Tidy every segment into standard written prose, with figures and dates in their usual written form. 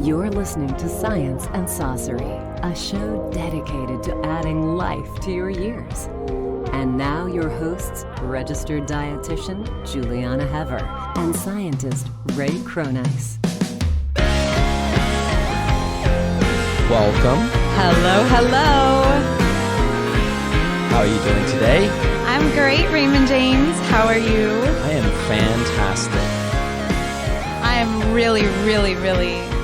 You're listening to Science and Saucery, a show dedicated to adding life to your years. And now your hosts, registered dietitian Juliana Hever and scientist Ray Cronice. Welcome. Hello, hello. How are you doing today? I'm great, Raymond James. How are you? I am fantastic. I am really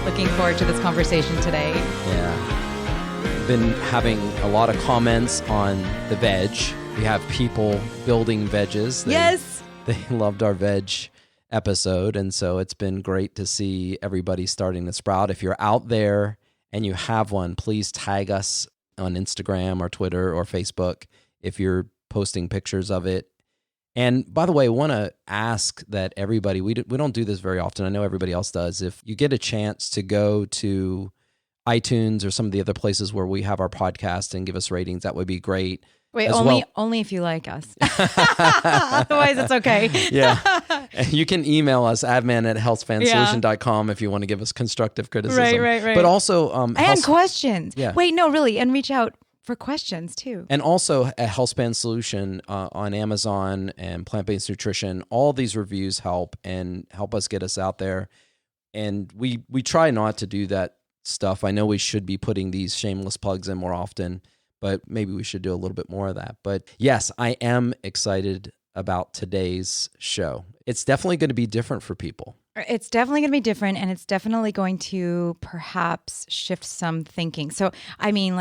looking forward to this conversation today. Yeah. Been having a lot of comments on the veg. We have people building veggies. Yes. They loved our veg episode, and so it's been great to see everybody starting to sprout. If you're out there and you have one, please tag us on Instagram or Twitter or Facebook if you're posting pictures of it. And by the way, I want to ask that everybody, we don't do this very often. I know everybody else does. If you get a chance to go to iTunes or some of the other places where we have our podcast and give us ratings, that would be great. Wait, only if you like us. Otherwise, it's okay. Yeah. You can email us, admin@healthspansolution.com if you want to give us constructive criticism. Right. But also... and questions. Yeah. Wait, no, really. And reach out for questions, too. And also at Healthspan Solution on Amazon and Plant-Based Nutrition, all these reviews help us get us out there. And we try not to do that stuff. I know we should be putting these shameless plugs in more often, but maybe we should do a little bit more of that. But yes, I am excited about today's show. It's definitely going to be different for people. It's definitely going to be different, and it's definitely going to perhaps shift some thinking. So, I mean,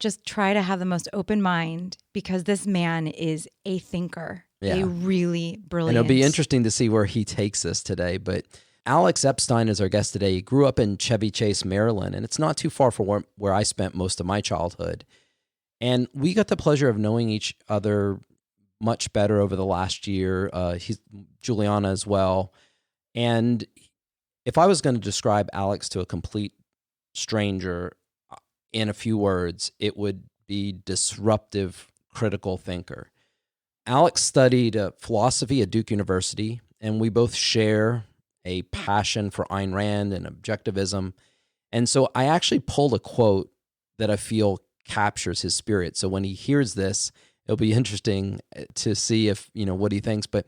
just try to have the most open mind, because this man is a thinker, a really brilliant. And it'll be interesting to see where he takes this today. But Alex Epstein is our guest today. He grew up in Chevy Chase, Maryland, and it's not too far from where I spent most of my childhood. And we got the pleasure of knowing each other much better over the last year. He's Juliana as well. And if I was going to describe Alex to a complete stranger in a few words, it would be disruptive, critical thinker. Alex studied philosophy at Duke University, and we both share a passion for Ayn Rand and objectivism. And so I actually pulled a quote that I feel captures his spirit. So when he hears this, it'll be interesting to see if, what he thinks. But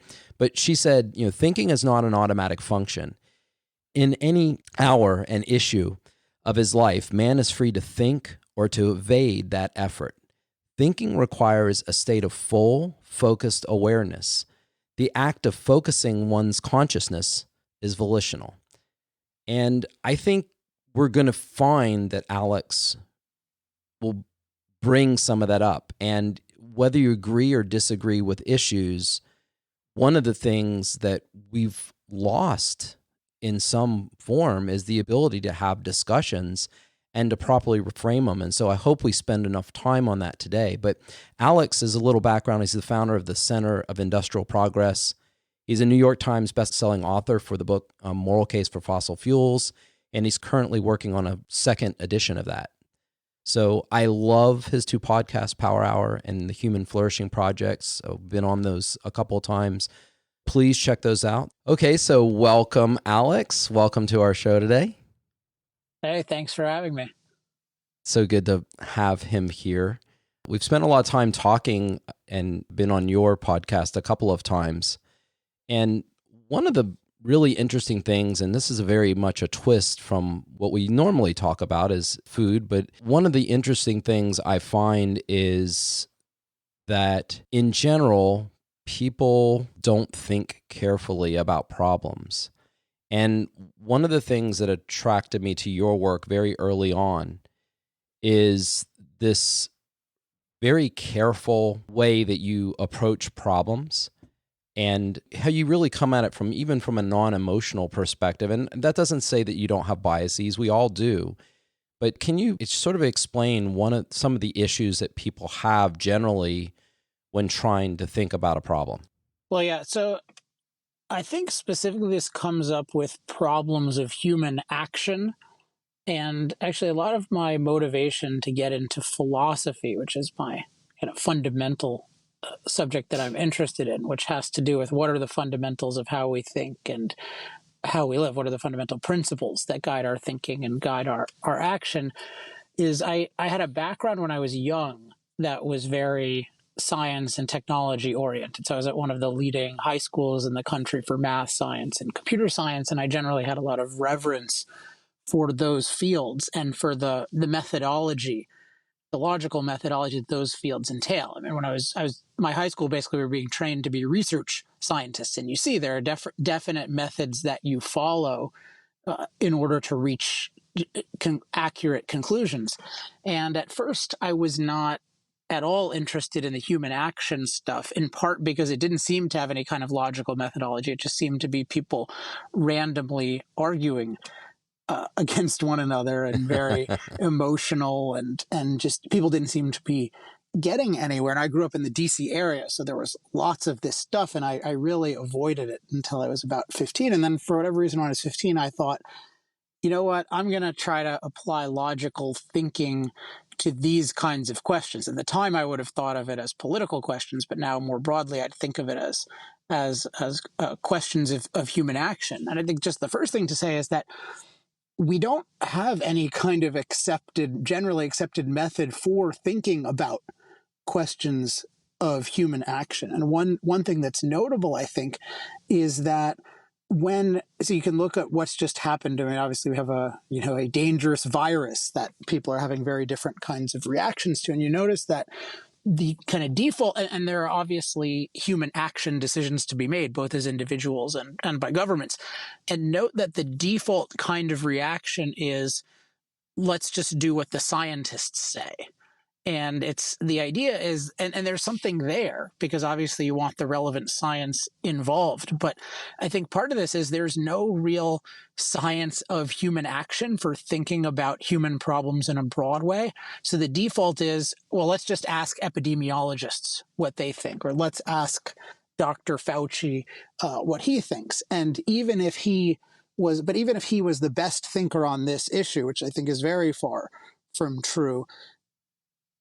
she said, thinking is not an automatic function. In any hour and issue of his life, man is free to think or to evade that effort. Thinking requires a state of full, focused awareness. The act of focusing one's consciousness is volitional. And I think we're going to find that Alex will bring some of that up. And whether you agree or disagree with issues, one of the things that we've lost in some form is the ability to have discussions and to properly reframe them. And so I hope we spend enough time on that today. But Alex is a little background. He's the founder of the Center of Industrial Progress. He's a New York Times Best Selling Author for the book Moral Case for Fossil Fuels, and he's currently working on a second edition of that. So I love his two podcasts, Power Hour and the Human Flourishing Projects. I've been on those a couple of times. Please check those out. Okay, so welcome, Alex. Welcome to our show today. Hey, thanks for having me. So good to have him here. We've spent a lot of time talking and been on your podcast a couple of times. And one of the really interesting things, and this is very much a twist from what we normally talk about, is food. But one of the interesting things I find is that in general, people don't think carefully about problems. And one of the things that attracted me to your work very early on is this very careful way that you approach problems, and how you really come at it from a non-emotional perspective. And that doesn't say that you don't have biases. We all do. But can you sort of explain some of the issues that people have generally when trying to think about a problem? Well, yeah. So I think specifically this comes up with problems of human action. And actually a lot of my motivation to get into philosophy, which is my kind of fundamental subject that I'm interested in, which has to do with what are the fundamentals of how we think and how we live, what are the fundamental principles that guide our thinking and guide our action, is I had a background when I was young that was very science and technology oriented. So I was at one of the leading high schools in the country for math, science, and computer science, and I generally had a lot of reverence for those fields and for the methodology, the logical methodology that those fields entail. I mean, when I was my high school, basically we were being trained to be research scientists, and you see there are definite methods that you follow in order to reach accurate conclusions. And at first, I was not at all interested in the human action stuff, in part because it didn't seem to have any kind of logical methodology. It just seemed to be people randomly arguing against one another and very emotional, and just people didn't seem to be getting anywhere. And I grew up in the DC area, so there was lots of this stuff, and I really avoided it until I was about 15. And then for whatever reason, when I was 15, I thought, you know what, I'm going to try to apply logical thinking to these kinds of questions. At the time, I would have thought of it as political questions, but now more broadly, I'd think of it as questions of human action. And I think just the first thing to say is that we don't have any kind of generally accepted method for thinking about questions of human action. And one thing that's notable, I think, is that so you can look at what's just happened. I mean, obviously we have a dangerous virus that people are having very different kinds of reactions to. And you notice that the kind of default, and there are obviously human action decisions to be made, both as individuals and by governments. And note that the default kind of reaction is, let's just do what the scientists say. And it's the idea is, and there's something there because obviously you want the relevant science involved. But I think part of this is there's no real science of human action for thinking about human problems in a broad way. So the default is, well, let's just ask epidemiologists what they think, or let's ask Dr. Fauci what he thinks. And even if he was the best thinker on this issue, which I think is very far from true,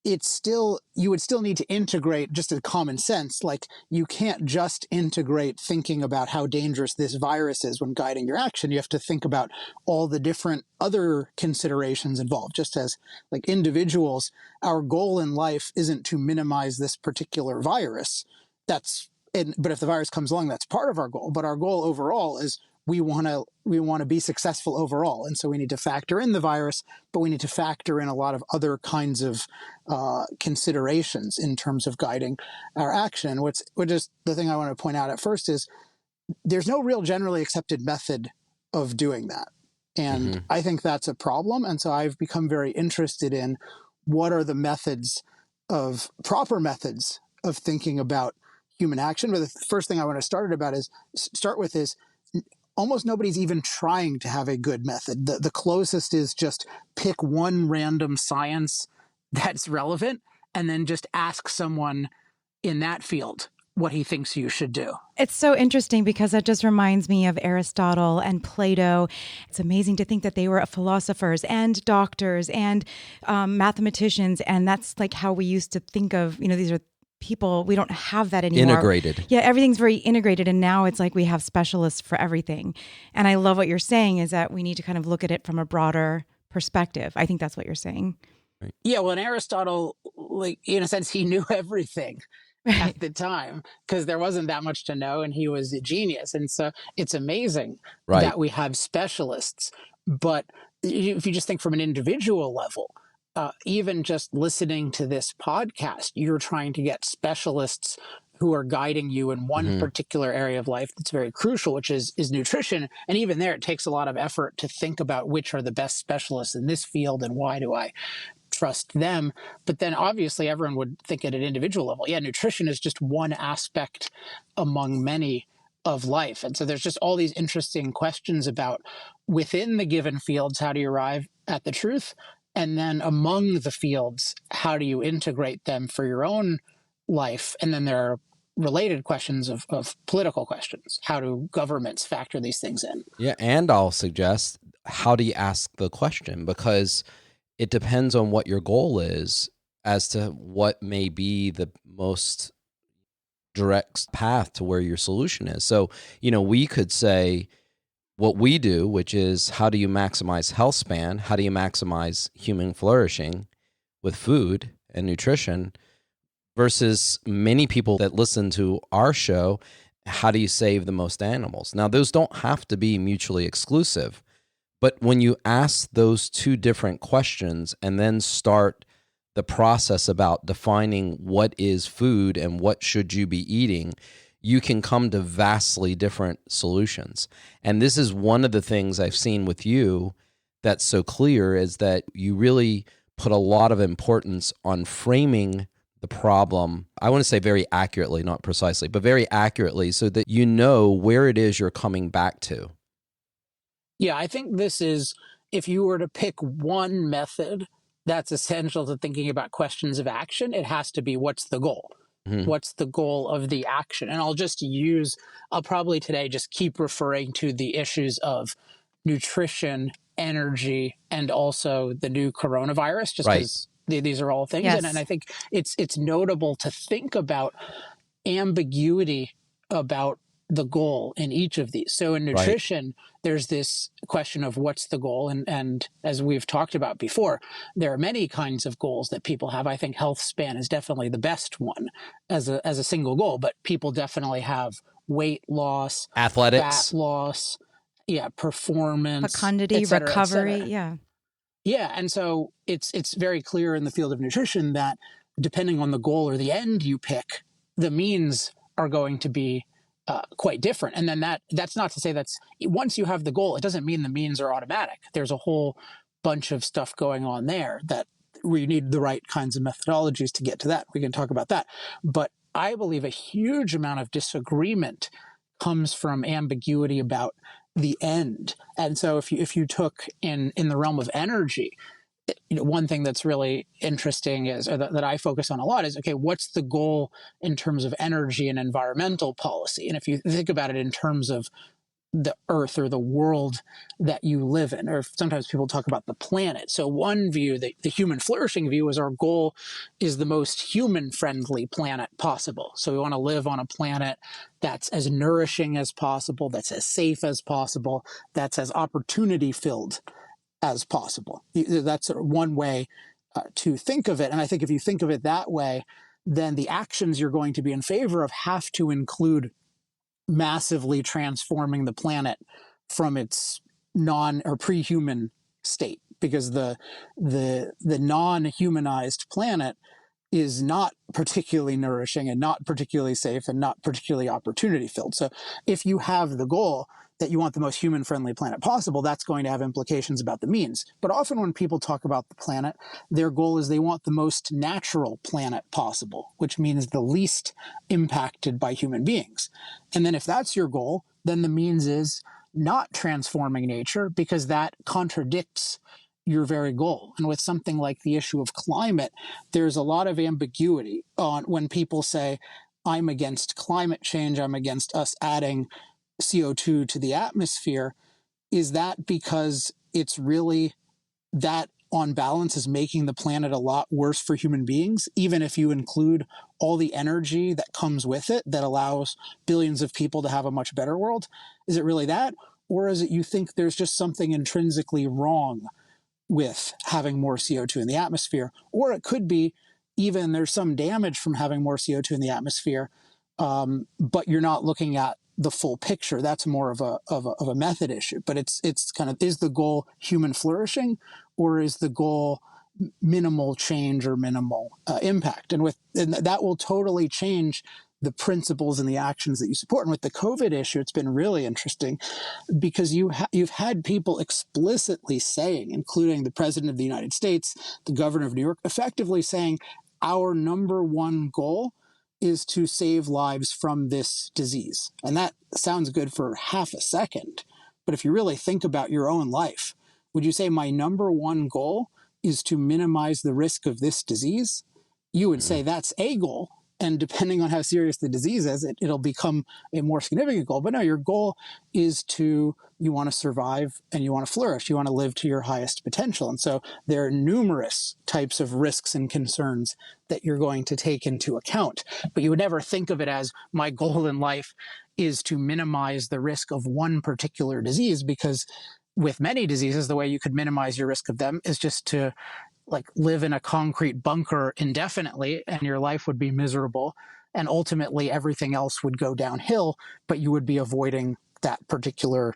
you would still need to integrate just a common sense. Like, you can't just integrate thinking about how dangerous this virus is when guiding your action. You have to think about all the different other considerations involved. Just as like individuals, our goal in life isn't to minimize this particular virus. But if the virus comes along, that's part of our goal. But our goal overall is we want to be successful overall. And so we need to factor in the virus, but we need to factor in a lot of other kinds of considerations in terms of guiding our action. Which is the thing I want to point out at first is there's no real generally accepted method of doing that. And I think that's a problem. And so I've become very interested in what are the proper methods of thinking about human action. But the first thing I want to start with is almost nobody's even trying to have a good method. The closest is just pick one random science that's relevant and then just ask someone in that field what he thinks you should do. It's so interesting because that just reminds me of Aristotle and Plato. It's amazing to think that they were philosophers and doctors and mathematicians. And that's like how we used to think of, these are people. We don't have that anymore. Integrated. Yeah, everything's very integrated. And now it's like we have specialists for everything. And I love what you're saying is that we need to kind of look at it from a broader perspective. I think that's what you're saying. Right. Yeah, well, and Aristotle, like, in a sense, he knew everything at the time because there wasn't that much to know, and he was a genius. And so it's amazing that we have specialists. But if you just think from an individual level, even just listening to this podcast, you're trying to get specialists who are guiding you in one particular area of life that's very crucial, which is nutrition. And even there, it takes a lot of effort to think about which are the best specialists in this field and why do I trust them. But then obviously everyone would think at an individual level, yeah, nutrition is just one aspect among many of life. And so there's just all these interesting questions about within the given fields, how do you arrive at the truth? And then among the fields, how do you integrate them for your own life? And then there are related questions of political questions. How do governments factor these things in? Yeah, and I'll suggest, how do you ask the question? Because it depends on what your goal is as to what may be the most direct path to where your solution is. So, we could say, what we do, which is how do you maximize health span? How do you maximize human flourishing with food and nutrition versus many people that listen to our show? How do you save the most animals? Now, those don't have to be mutually exclusive, but when you ask those two different questions and then start the process about defining what is food and what should you be eating, you can come to vastly different solutions. And this is one of the things I've seen with you that's so clear, is that you really put a lot of importance on framing the problem, I want to say very accurately, not precisely, but very accurately, so that you know where it is you're coming back to. Yeah, I think this is, if you were to pick one method that's essential to thinking about questions of action, it has to be, what's the goal? Mm-hmm. What's the goal of the action? And I'll probably today just keep referring to the issues of nutrition, energy, and also the new coronavirus, just because these are all things. Yes. And I think it's notable to think about ambiguity about the goal in each of these. So in nutrition, there's this question of what's the goal. And as we've talked about before, there are many kinds of goals that people have. I think health span is definitely the best one as a single goal, but people definitely have weight loss, athletics, fat loss, performance, fecundity, recovery. Yeah. And so it's very clear in the field of nutrition that depending on the goal or the end you pick, the means are going to be quite different. And then that's not to say that's, once you have the goal, it doesn't mean the means are automatic. There's a whole bunch of stuff going on there that we need the right kinds of methodologies to get to that. We can talk about that. But I believe a huge amount of disagreement comes from ambiguity about the end. And so if you took in the realm of energy, one thing that's really interesting is, or that I focus on a lot, is, okay, what's the goal in terms of energy and environmental policy? And if you think about it in terms of the earth or the world that you live in, or sometimes people talk about the planet. So one view, the human flourishing view, is our goal is the most human-friendly planet possible. So we want to live on a planet that's as nourishing as possible, that's as safe as possible, that's as opportunity-filled as possible. That's one way to think of it. And I think if you think of it that way, then the actions you're going to be in favor of have to include massively transforming the planet from its non or pre-human state, because the non-humanized planet is not particularly nourishing and not particularly safe and not particularly opportunity filled. So if you have the goal that you want the most human-friendly planet possible, that's going to have implications about the means. But often when people talk about the planet, their goal is they want the most natural planet possible, which means the least impacted by human beings. And then if that's your goal, then the means is not transforming nature, because that contradicts your very goal. And with something like the issue of climate, there's a lot of ambiguity on when people say, I'm against climate change, I'm against us adding CO2 to the atmosphere. Is that because it's really that on balance is making the planet a lot worse for human beings, even if you include all the energy that comes with it that allows billions of people to have a much better world? Is it really that? Or is it you think there's just something intrinsically wrong with having more CO2 in the atmosphere? Or it could be even there's some damage from having more CO2 in the atmosphere, but you're not looking at the full picture. That's more of a method issue. But it's kind of, is the goal human flourishing, or is the goal minimal change or minimal impact? And that will totally change the principles and the actions that you support. And with the COVID issue, it's been really interesting because you've had people explicitly saying, including the President of the United States, the Governor of New York, effectively saying, our number one goal is to save lives from this disease. And that sounds good for half a second. But if you really think about your own life, would you say my number one goal is to minimize the risk of this disease? You would say that's a goal. And depending on how serious the disease is, it'll become a more significant goal. But no, your goal is you want to survive and you want to flourish. You want to live to your highest potential. And so there are numerous types of risks and concerns that you're going to take into account. But you would never think of it as my goal in life is to minimize the risk of one particular disease, because with many diseases, the way you could minimize your risk of them is just to like live in a concrete bunker indefinitely, and your life would be miserable. And ultimately everything else would go downhill, but you would be avoiding that particular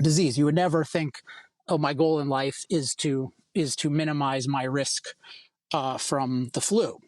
disease. You would never think, oh, my goal in life is to minimize my risk from the flu.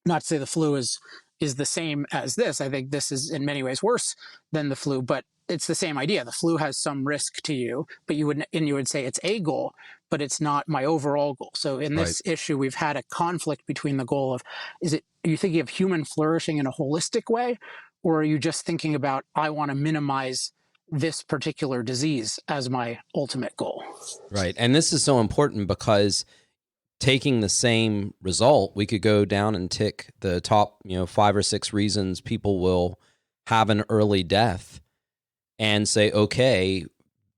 Not to say the flu is the same as this. I think this is in many ways worse than the flu, but it's the same idea. The flu has some risk to you, but you would say it's a goal, but it's not my overall goal. So in this issue, we've had a conflict between the goal of, are you thinking of human flourishing in a holistic way, or are you just thinking about, I want to minimize this particular disease as my ultimate goal? Right. And this is so important because taking the same result, we could go down and tick the top, 5 or 6 reasons people will have an early death and say, okay,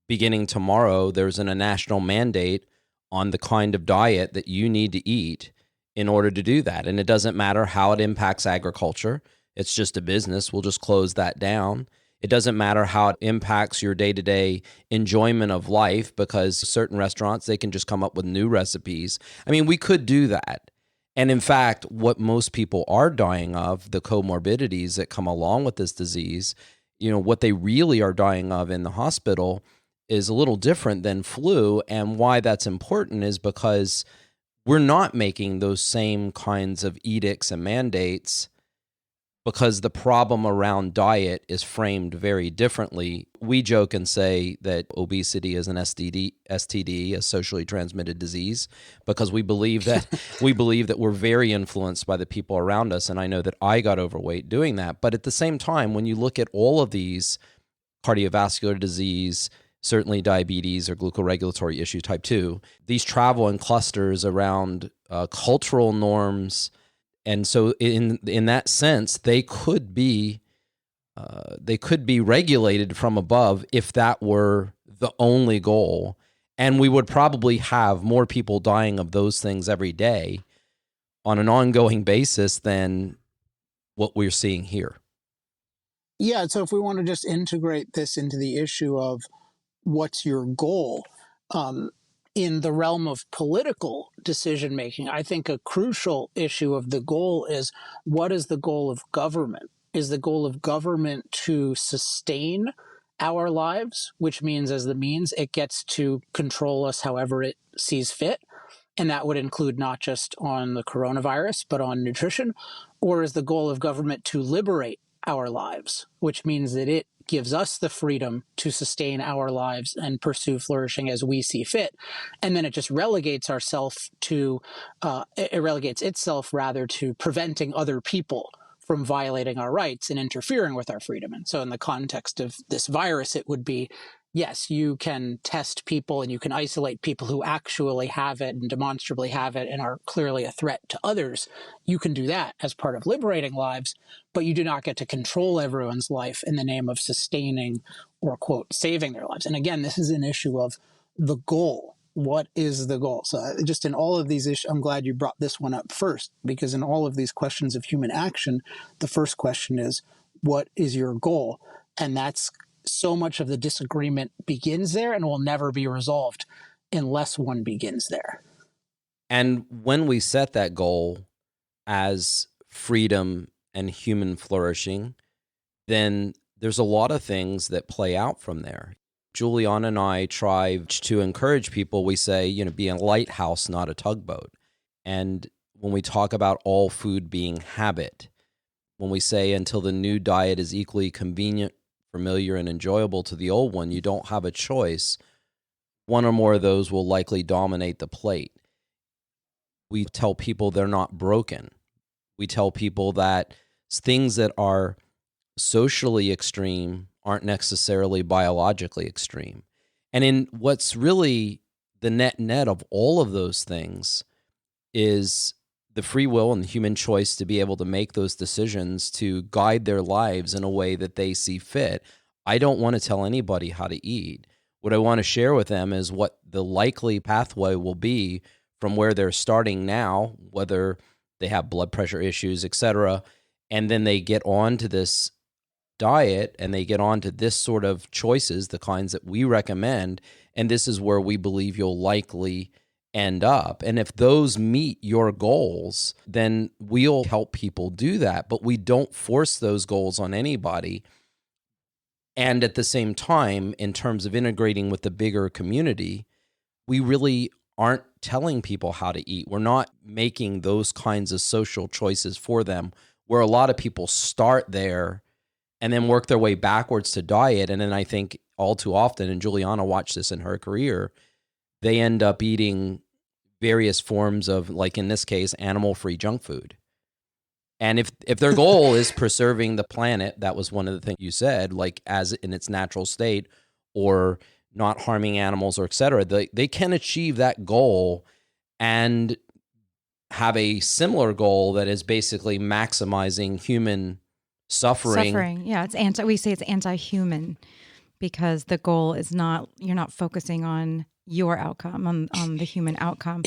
beginning tomorrow, there's a national mandate on the kind of diet that you need to eat in order to do that. And it doesn't matter how it impacts agriculture. It's just a business. We'll just close that down. It doesn't matter how it impacts your day-to-day enjoyment of life, because certain restaurants, they can just come up with new recipes. I mean, we could do that. And in fact, what most people are dying of, the comorbidities that come along with this disease, what they really are dying of in the hospital is a little different than flu. And why that's important is because we're not making those same kinds of edicts and mandates, because the problem around diet is framed very differently. We joke and say that obesity is an STD, a socially transmitted disease, because we believe that we're very influenced by the people around us. And I know that I got overweight doing that. But at the same time, when you look at all of these cardiovascular disease, certainly diabetes or glucoregulatory issue type 2, these travel in clusters around cultural norms. And so in that sense, they could be regulated from above if that were the only goal. And we would probably have more people dying of those things every day on an ongoing basis than what we're seeing here. Yeah, so if we want to just integrate this into the issue of what's your goal, in the realm of political decision making, I think a crucial issue of the goal is, what is the goal of government? Is the goal of government to sustain our lives, which means as the means it gets to control us however it sees fit? And that would include not just on the coronavirus, but on nutrition. Or is the goal of government to liberate our lives, which means that it gives us the freedom to sustain our lives and pursue flourishing as we see fit? And then it just relegates itself rather to preventing other people from violating our rights and interfering with our freedom. And so in the context of this virus, it would be, yes, you can test people and you can isolate people who actually have it and demonstrably have it and are clearly a threat to others. You can do that as part of liberating lives, but you do not get to control everyone's life in the name of sustaining or, quote, saving their lives. And again, this is an issue of the goal. What is the goal? So just in all of these issues, I'm glad you brought this one up first, because in all of these questions of human action, the first question is, what is your goal? And that's so much of the disagreement begins there and will never be resolved unless one begins there. And when we set that goal as freedom and human flourishing, then there's a lot of things that play out from there. Juliana and I try to encourage people. We say, be a lighthouse, not a tugboat. And when we talk about all food being habit, when we say until the new diet is equally convenient, familiar, and enjoyable to the old one, you don't have a choice. One or more of those will likely dominate the plate. We tell people they're not broken. We tell people that things that are socially extreme aren't necessarily biologically extreme. And in what's really the net of all of those things is the free will and the human choice to be able to make those decisions to guide their lives in a way that they see fit. I don't want to tell anybody how to eat. What I want to share with them is what the likely pathway will be from where they're starting now, whether they have blood pressure issues, etc., and then they get on to this diet and they get on to this sort of choices, the kinds that we recommend, and this is where we believe you'll likely end up. And if those meet your goals, then we'll help people do that. But we don't force those goals on anybody. And at the same time, in terms of integrating with the bigger community, we really aren't telling people how to eat. We're not making those kinds of social choices for them, where a lot of people start there and then work their way backwards to diet. And then I think all too often, and Juliana watched this in her career, they end up eating various forms of, like in this case, animal-free junk food. And if their goal is preserving the planet, that was one of the things you said, like as in its natural state, or not harming animals, or et cetera, they can achieve that goal and have a similar goal that is basically maximizing human suffering. Yeah, we say it's anti-human, because the goal is not, you're not focusing on your outcome, on the human outcome.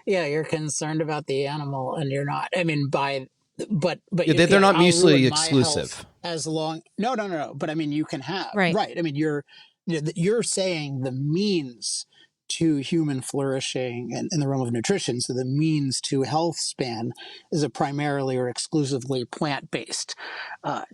Yeah, you're concerned about the animal, and you're not. I mean, but they're not mutually exclusive. As long, no. But I mean, you can have right. I mean, you're saying the means to human flourishing in the realm of nutrition. So the means to health span is a primarily or exclusively plant-based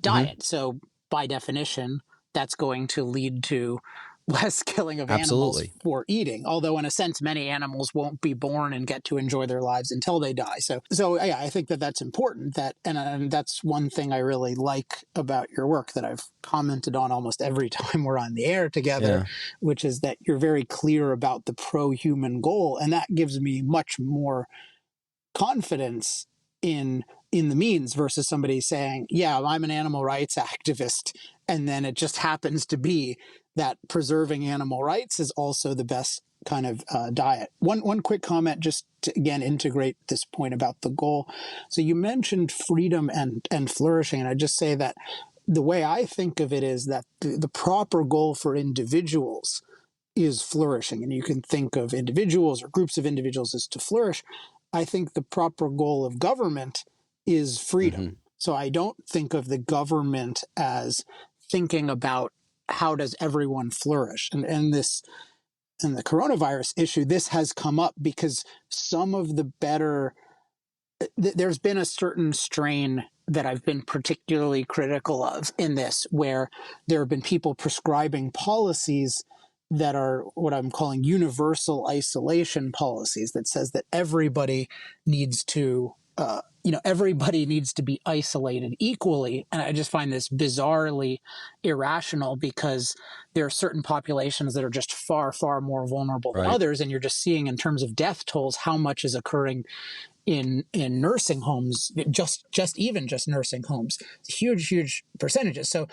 diet. So by definition, that's going to lead to less killing of animals for eating. Although in a sense, many animals won't be born and get to enjoy their lives until they die. So yeah, I think that's important. And that's one thing I really like about your work that I've commented on almost every time we're on the air together, which is that you're very clear about the pro-human goal. And that gives me much more confidence in the means versus somebody saying, yeah, I'm an animal rights activist. And then it just happens to be that preserving animal rights is also the best kind of diet. One quick comment, just to again integrate this point about the goal. So you mentioned freedom and flourishing. And I just say that the way I think of it is that the proper goal for individuals is flourishing. And you can think of individuals or groups of individuals as to flourish. I think the proper goal of government is freedom. So I don't think of the government as thinking about how does everyone flourish. And the coronavirus issue, this has come up because some of the better, there's been a certain strain that I've been particularly critical of in this, where there have been people prescribing policies that are what I'm calling universal isolation policies, that says that everybody needs to everybody needs to be isolated equally. And I just find this bizarrely irrational, because there are certain populations that are just far, far more vulnerable than others. And you're just seeing in terms of death tolls, how much is occurring in nursing homes, just nursing homes, huge percentages. So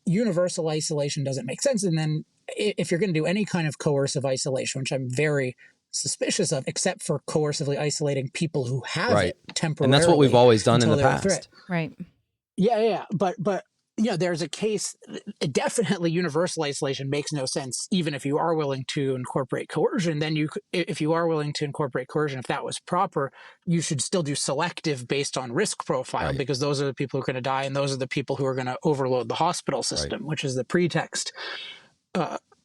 universal isolation doesn't make sense. And then if you're going to do any kind of coercive isolation, which I'm very suspicious of, except for coercively isolating people who have it temporarily. And that's what we've always done in the past. Right. Yeah. But there's a case, definitely universal isolation makes no sense, even if you are willing to incorporate coercion. Then if you are willing to incorporate coercion, if that was proper, you should still do selective based on risk profile, because those are the people who are going to die, and those are the people who are going to overload the hospital system, which is the pretext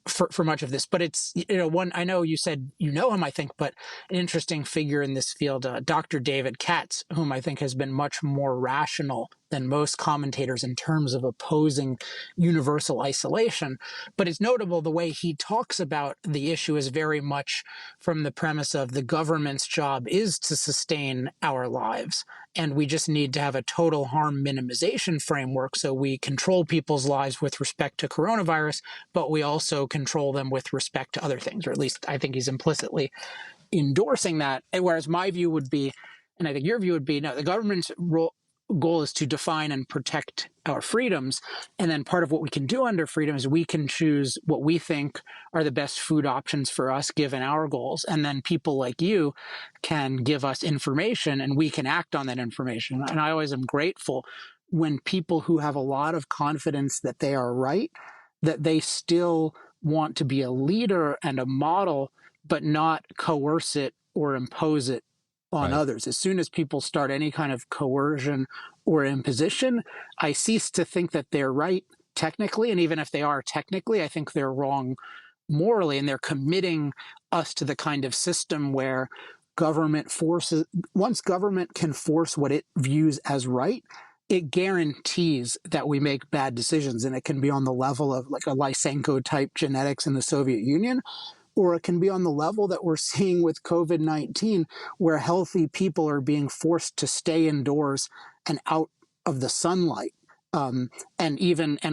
for much of this. But it's, one, I know you said you know him, I think, but an interesting figure in this field, Dr. David Katz, whom I think has been much more rational than most commentators in terms of opposing universal isolation. But it's notable the way he talks about the issue is very much from the premise of the government's job is to sustain our lives, and we just need to have a total harm minimization framework. So we control people's lives with respect to coronavirus, but we also control them with respect to other things, or at least I think he's implicitly endorsing that. Whereas my view would be, and I think your view would be, no, the government's goal is to define and protect our freedoms. And then part of what we can do under freedom is we can choose what we think are the best food options for us given our goals. And then people like you can give us information and we can act on that information. And I always am grateful when people who have a lot of confidence that they are right, that they still want to be a leader and a model, but not coerce it or impose it on Right. others. As soon as people start any kind of coercion or imposition, I cease to think that they're right technically. And even if they are technically, I think they're wrong morally. And they're committing us to the kind of system where government forces, once government can force what it views as right, it guarantees that we make bad decisions. And it can be on the level of like a Lysenko type genetics in the Soviet Union, or it can be on the level that we're seeing with COVID-19, where healthy people are being forced to stay indoors and out of the sunlight. And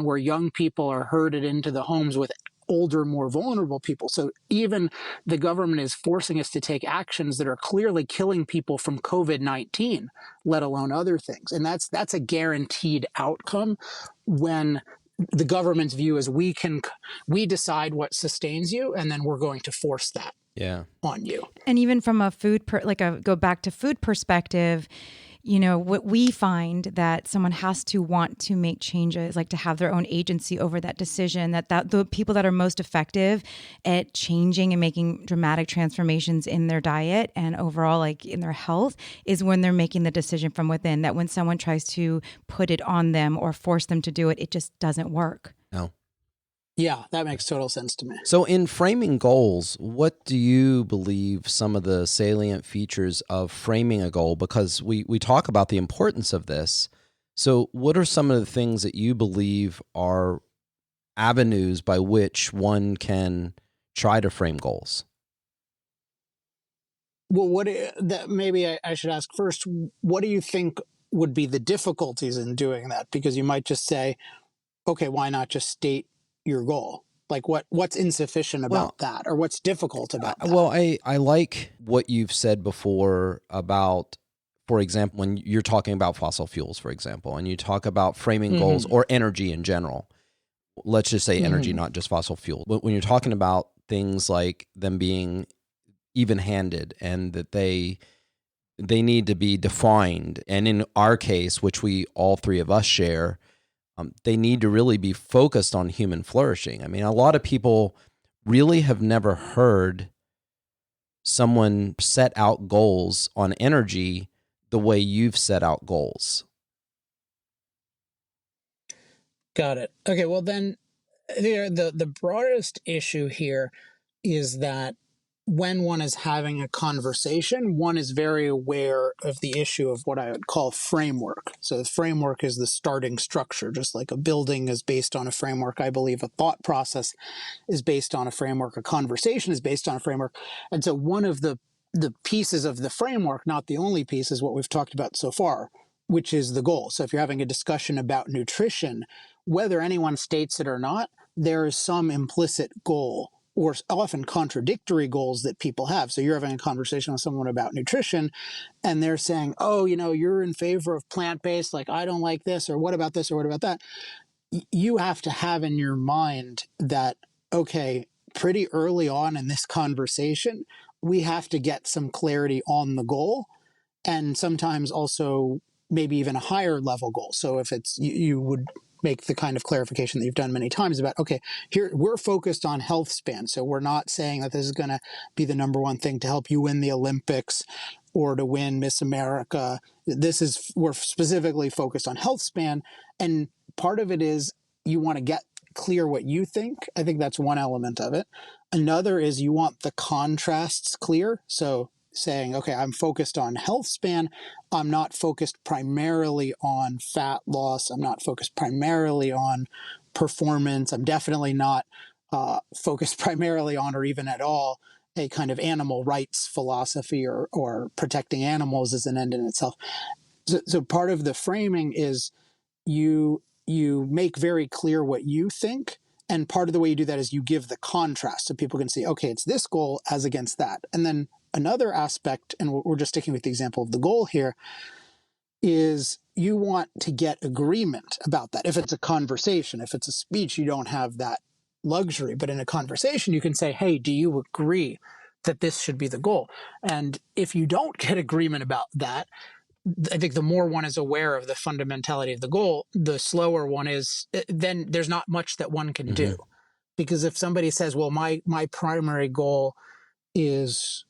where young people are herded into the homes with older, more vulnerable people. So even the government is forcing us to take actions that are clearly killing people from COVID-19, let alone other things. And that's a guaranteed outcome when the government's view is we decide what sustains you, and then we're going to force that on you. And even from a go back to food perspective, what we find that someone has to want to make changes, like to have their own agency over that decision, that the people that are most effective at changing and making dramatic transformations in their diet and overall like in their health is when they're making the decision from within. That when someone tries to put it on them or force them to do it, it just doesn't work. No. Yeah, that makes total sense to me. So in framing goals, what do you believe some of the salient features of framing a goal? Because we talk about the importance of this. So what are some of the things that you believe are avenues by which one can try to frame goals? Well, maybe I should ask first, what do you think would be the difficulties in doing that? Because you might just say, okay, why not just state your goal? Like what's insufficient about that, or what's difficult about that? Well, I like what you've said before about, for example, when you're talking about fossil fuels, for example, and you talk about framing goals or energy in general. Let's just say energy, not just fossil fuel. When you're talking about things like them being even-handed and that they need to be defined, and in our case, which we all three of us share, they need to really be focused on human flourishing. I mean, a lot of people really have never heard someone set out goals on energy the way you've set out goals. Got it. Okay, well then, the broadest issue here is that when one is having a conversation, one is very aware of the issue of what I would call framework. So the framework is the starting structure. Just like a building is based on a framework, I believe a thought process is based on a framework, a conversation is based on a framework. And so one of the pieces of the framework, not the only piece, is what we've talked about so far, which is the goal. So if you're having a discussion about nutrition, whether anyone states it or not, there is some implicit goal, or often contradictory goals that people have. So you're having a conversation with someone about nutrition, and they're saying, oh, you're in favor of plant-based, like I don't like this, or what about this, or what about that? You have to have in your mind that, okay, pretty early on in this conversation, we have to get some clarity on the goal, and sometimes also maybe even a higher level goal. So if it's, you would make the kind of clarification that you've done many times about, okay, here we're focused on health span. So we're not saying that this is going to be the number one thing to help you win the Olympics or to win Miss America. We're specifically focused on health span. And part of it is you want to get clear what you think. I think that's one element of it. Another is you want the contrasts clear. So saying, okay, I'm focused on health span. I'm not focused primarily on fat loss. I'm not focused primarily on performance. I'm definitely not focused primarily on, or even at all, a kind of animal rights philosophy or protecting animals as an end in itself. So part of the framing is you make very clear what you think. And part of the way you do that is you give the contrast so people can see, okay, it's this goal as against that. And then another aspect, and we're just sticking with the example of the goal here, is you want to get agreement about that. If it's a conversation, if it's a speech, you don't have that luxury. But in a conversation, you can say, hey, do you agree that this should be the goal? And if you don't get agreement about that, I think the more one is aware of the fundamentality of the goal, the slower one is, then there's not much that one can do. Because if somebody says, well, my primary goal is,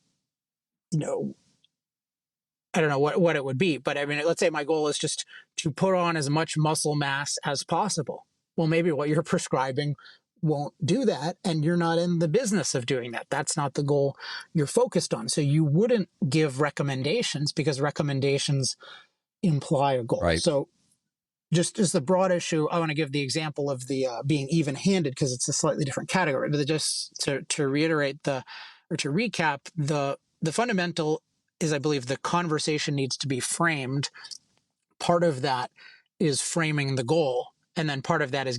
I don't know what it would be, but I mean, let's say my goal is just to put on as much muscle mass as possible. Well, maybe what you're prescribing won't do that, and you're not in the business of doing that. That's not the goal you're focused on. So you wouldn't give recommendations because recommendations imply a goal. Right. So just as the broad issue, I want to give the example of the being even-handed because it's a slightly different category. But just to reiterate to recap, the fundamental is, I believe, the conversation needs to be framed. Part of that is framing the goal. And then part of that is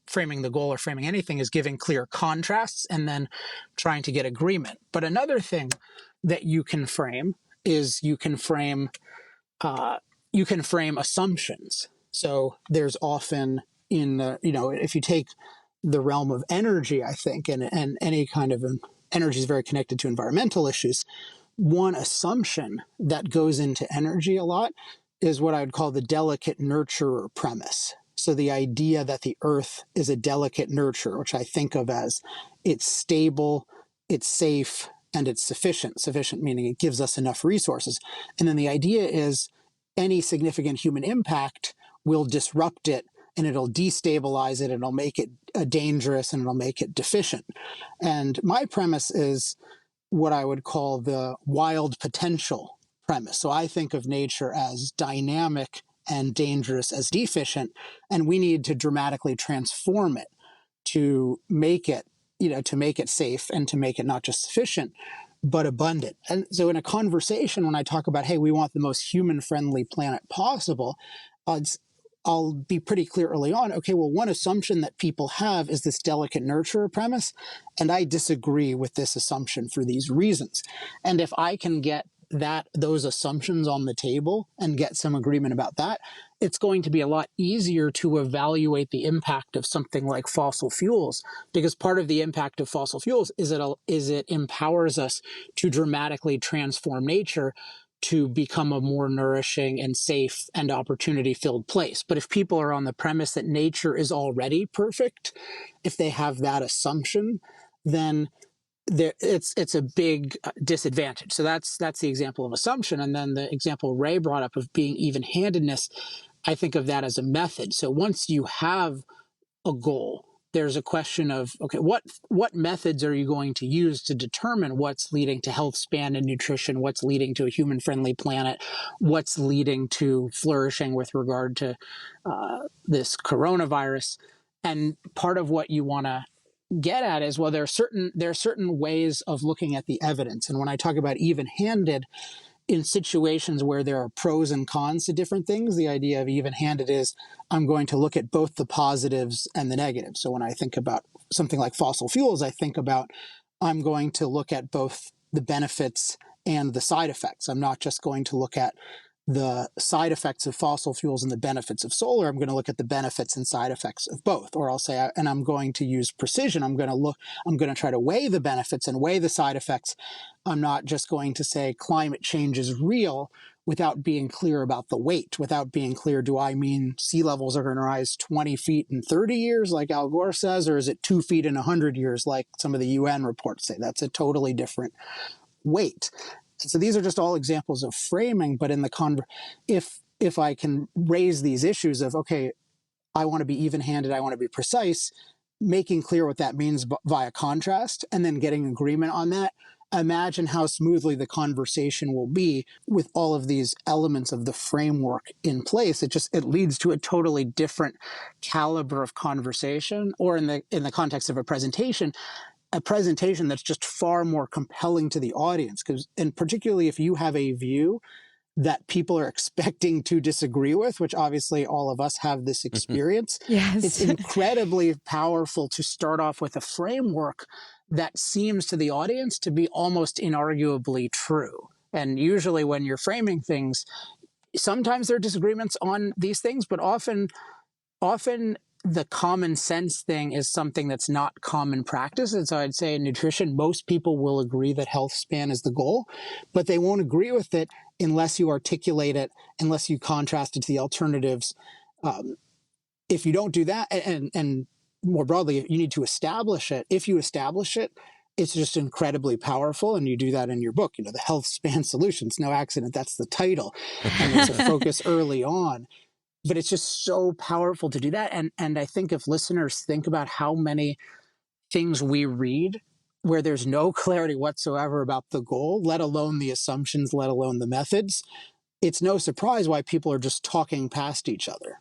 framing the goal or framing anything is giving clear contrasts and then trying to get agreement. But another thing that you can frame is you can frame assumptions. So there's often if you take the realm of energy, I think, and any kind of energy is very connected to environmental issues. One assumption that goes into energy a lot is what I would call the delicate nurturer premise. So the idea that the earth is a delicate nurturer, which I think of as it's stable, it's safe, and it's sufficient. Sufficient meaning it gives us enough resources. And then the idea is any significant human impact will disrupt it, and it'll destabilize it, and it'll make it dangerous, and it'll make it deficient. And my premise is what I would call the wild potential premise. So I think of nature as dynamic and dangerous as deficient, and we need to dramatically transform it to make it, to make it safe and to make it not just sufficient, but abundant. And so in a conversation, when I talk about, hey, we want the most human-friendly planet possible, I'll be pretty clear early on, okay, well, one assumption that people have is this delicate nurturer premise, and I disagree with this assumption for these reasons. And if I can get those assumptions on the table and get some agreement about that, it's going to be a lot easier to evaluate the impact of something like fossil fuels, because part of the impact of fossil fuels is it empowers us to dramatically transform nature to become a more nourishing and safe and opportunity-filled place. But if people are on the premise that nature is already perfect, if they have that assumption, then it's a big disadvantage. So that's the example of assumption. And then the example Ray brought up of being even-handedness, I think of that as a method. So once you have a goal, there's a question of, okay, what methods are you going to use to determine what's leading to health span and nutrition, what's leading to a human-friendly planet, what's leading to flourishing with regard to this coronavirus. And part of what you want to get at is, well, there are certain ways of looking at the evidence. And when I talk about even-handed, in situations where there are pros and cons to different things, the idea of even-handed is I'm going to look at both the positives and the negatives. So when I think about something like fossil fuels, I think about I'm going to look at both the benefits and the side effects. I'm not just going to look at the side effects of fossil fuels and the benefits of solar. I'm going to look at the benefits and side effects of both. Or I'll say, and I'm going to use precision. I'm going to try to weigh the benefits and weigh the side effects. I'm not just going to say climate change is real without being clear about the weight, without being clear, do I mean sea levels are going to rise 20 feet in 30 years like Al Gore says, or is it 2 feet in 100 years like some of the UN reports say? That's a totally different weight. So these are just all examples of framing, but in the if I can raise these issues of, okay, I want to be even-handed, I want to be precise, making clear what that means via contrast, and then getting agreement on that, imagine how smoothly the conversation will be with all of these elements of the framework in place. It leads to a totally different caliber of conversation, or in the context of a presentation that's just far more compelling to the audience. And particularly if you have a view that people are expecting to disagree with, which obviously all of us have this experience, Yes. It's incredibly powerful to start off with a framework that seems to the audience to be almost inarguably true. And usually when you're framing things, sometimes there are disagreements on these things, but often the common sense thing is something that's not common practice. And so I'd say in nutrition, most people will agree that health span is the goal, but they won't agree with it unless you articulate it, unless you contrast it to the alternatives. If you don't do that, and more broadly, you need to establish it. If you establish it, it's just incredibly powerful. And you do that in your book, the healthspan solutions, no accident. That's the title. And it's a focus early on, but it's just so powerful to do that. And I think if listeners think about how many things we read where there's no clarity whatsoever about the goal, let alone the assumptions, let alone the methods, it's no surprise why people are just talking past each other.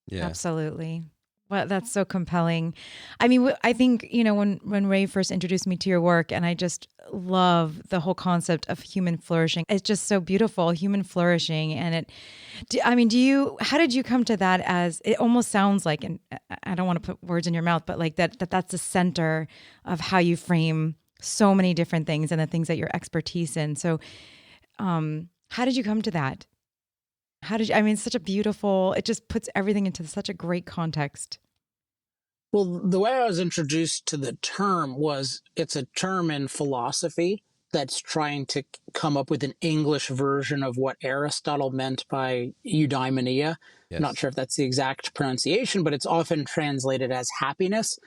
Yeah. Absolutely. Well, that's so compelling. I mean, I think, when Ray first introduced me to your work, and I just love the whole concept of human flourishing. It's just so beautiful, human flourishing. And how did you come to that? As it almost sounds like, and I don't want to put words in your mouth, but like that's the center of how you frame so many different things and the things that your expertise in. So, how did you come to that? It's such a beautiful, it just puts everything into such a great context. Well, the way I was introduced to the term was it's a term in philosophy that's trying to come up with an English version of what Aristotle meant by eudaimonia. Yes. I'm not sure if that's the exact pronunciation, but it's often translated as happiness.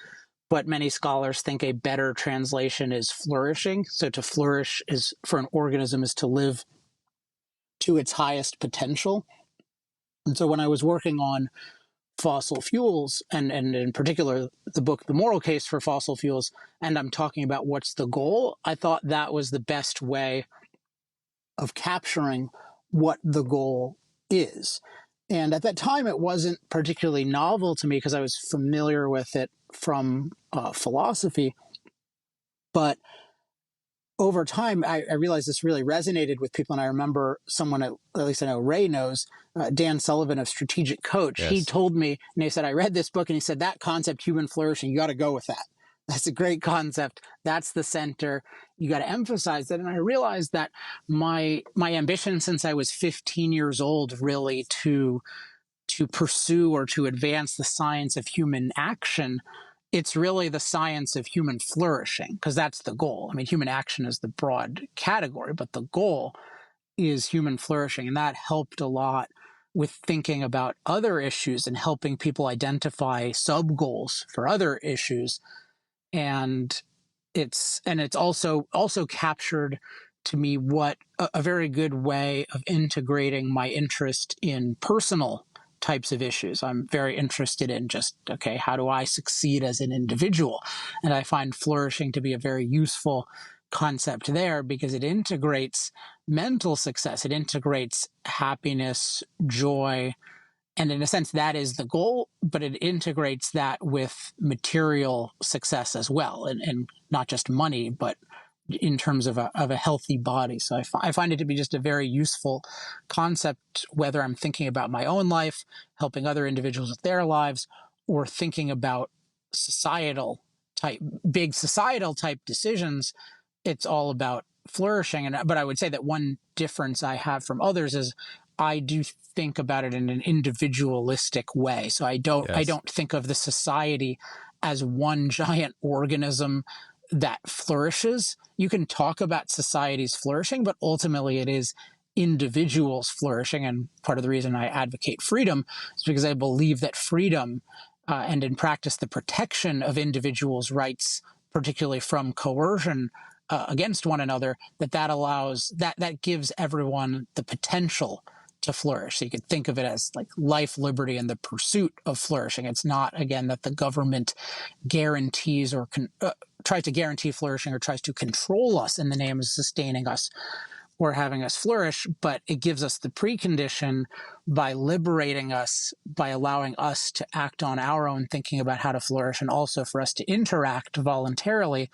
But many scholars think a better translation is flourishing. So to flourish is for an organism is to live to its highest potential. And so when I was working on fossil fuels, and in particular the book The Moral Case for Fossil Fuels, and I'm talking about what's the goal, I thought that was the best way of capturing what the goal is. And at that time, it wasn't particularly novel to me because I was familiar with it from philosophy. But over time, I realized this really resonated with people. And I remember someone, at least I know Ray knows, Dan Sullivan of Strategic Coach. Yes. He told me, and he said, I read this book, and he said, that concept, human flourishing, you got to go with that. That's a great concept. That's the center. You got to emphasize that. And I realized that my ambition since I was 15 years old, really to pursue or to advance the science of human action, it's really the science of human flourishing, because that's the goal. I mean, human action is the broad category, but the goal is human flourishing. And that helped a lot with thinking about other issues and helping people identify sub-goals for other issues. And it's also captured to me what a very good way of integrating my interest in personal types of issues. I'm very interested in just, okay, how do I succeed as an individual? And I find flourishing to be a very useful concept there because it integrates mental success. It integrates happiness, joy, and in a sense, that is the goal, but it integrates that with material success as well, and not just money, but in terms of a healthy body. So I find it to be just a very useful concept, whether I'm thinking about my own life, helping other individuals with their lives, or thinking about big societal type decisions. It's all about flourishing. But I would say that one difference I have from others is I do think about it in an individualistic way. So I don't think of the society as one giant organism that flourishes. You can talk about societies flourishing, but ultimately it is individuals flourishing. And part of the reason I advocate freedom is because I believe that freedom and in practice the protection of individuals' rights, particularly from coercion against one another, that allows, that gives everyone the potential to flourish. So you could think of it as like life, liberty, and the pursuit of flourishing. It's not, again, that the government guarantees or tries to guarantee flourishing or tries to control us in the name of sustaining us or having us flourish, but it gives us the precondition by liberating us, by allowing us to act on our own thinking about how to flourish, and also for us to interact voluntarily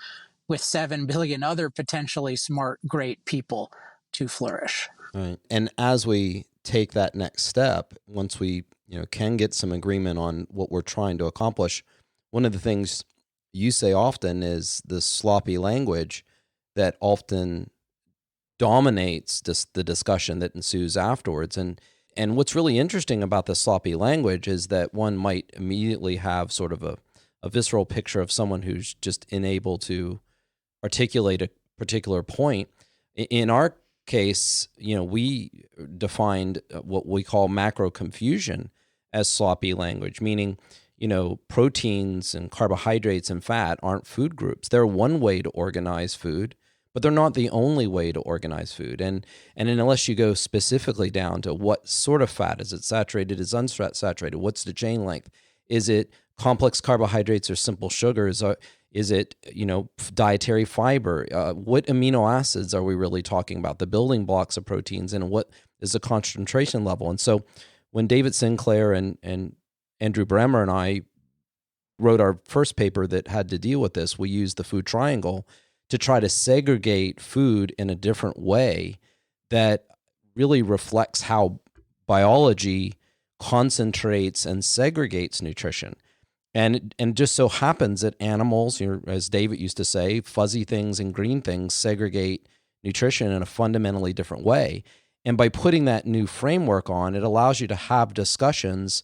with 7 billion other potentially smart, great people to flourish. Right. And as we take that next step, once we can get some agreement on what we're trying to accomplish, one of the things you say often is the sloppy language that often dominates the discussion that ensues afterwards. And what's really interesting about the sloppy language is that one might immediately have sort of a visceral picture of someone who's just unable to articulate a particular point. In our case, we defined what we call macro confusion as sloppy language, meaning proteins and carbohydrates and fat aren't food groups. They're one way to organize food, but they're not the only way to organize food. And unless you go specifically down to what sort of fat, is it saturated, is unsaturated, what's the chain length? Is it complex carbohydrates or simple sugars? Is it, dietary fiber? What amino acids are we really talking about? The building blocks of proteins, and what is the concentration level? And so when David Sinclair and Andrew Bremer and I wrote our first paper that had to deal with this, we used the food triangle to try to segregate food in a different way that really reflects how biology concentrates and segregates nutrition. And it just so happens that animals, as David used to say, fuzzy things and green things segregate nutrition in a fundamentally different way. And by putting that new framework on, it allows you to have discussions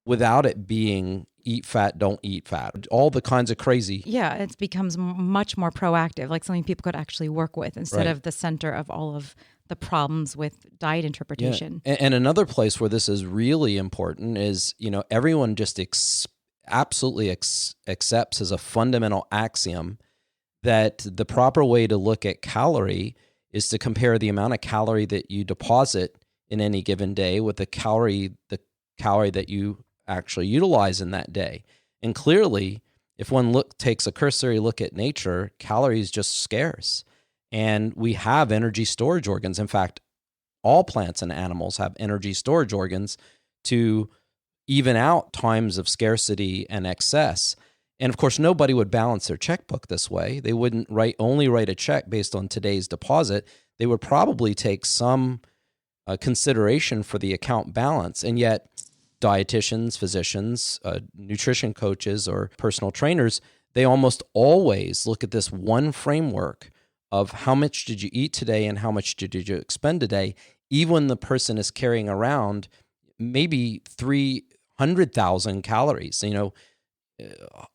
without it being eat fat, don't eat fat, all the kinds of crazy. Yeah, it becomes much more proactive, like something people could actually work with instead of the center of all of the problems with diet interpretation. Yeah. And another place where this is really important is, everyone just absolutely accepts as a fundamental axiom that the proper way to look at calorie is to compare the amount of calorie that you deposit in any given day with the calorie that you actually utilize in that day. And clearly, if one takes a cursory look at nature, calories just scarce. And we have energy storage organs. In fact, all plants and animals have energy storage organs to even out times of scarcity and excess. And of course, nobody would balance their checkbook this way. They wouldn't only write a check based on today's deposit. They would probably take some consideration for the account balance. And yet, dietitians, physicians, nutrition coaches, or personal trainers, they almost always look at this one framework of how much did you eat today and how much did you expend today, even when the person is carrying around maybe 300,000 calories,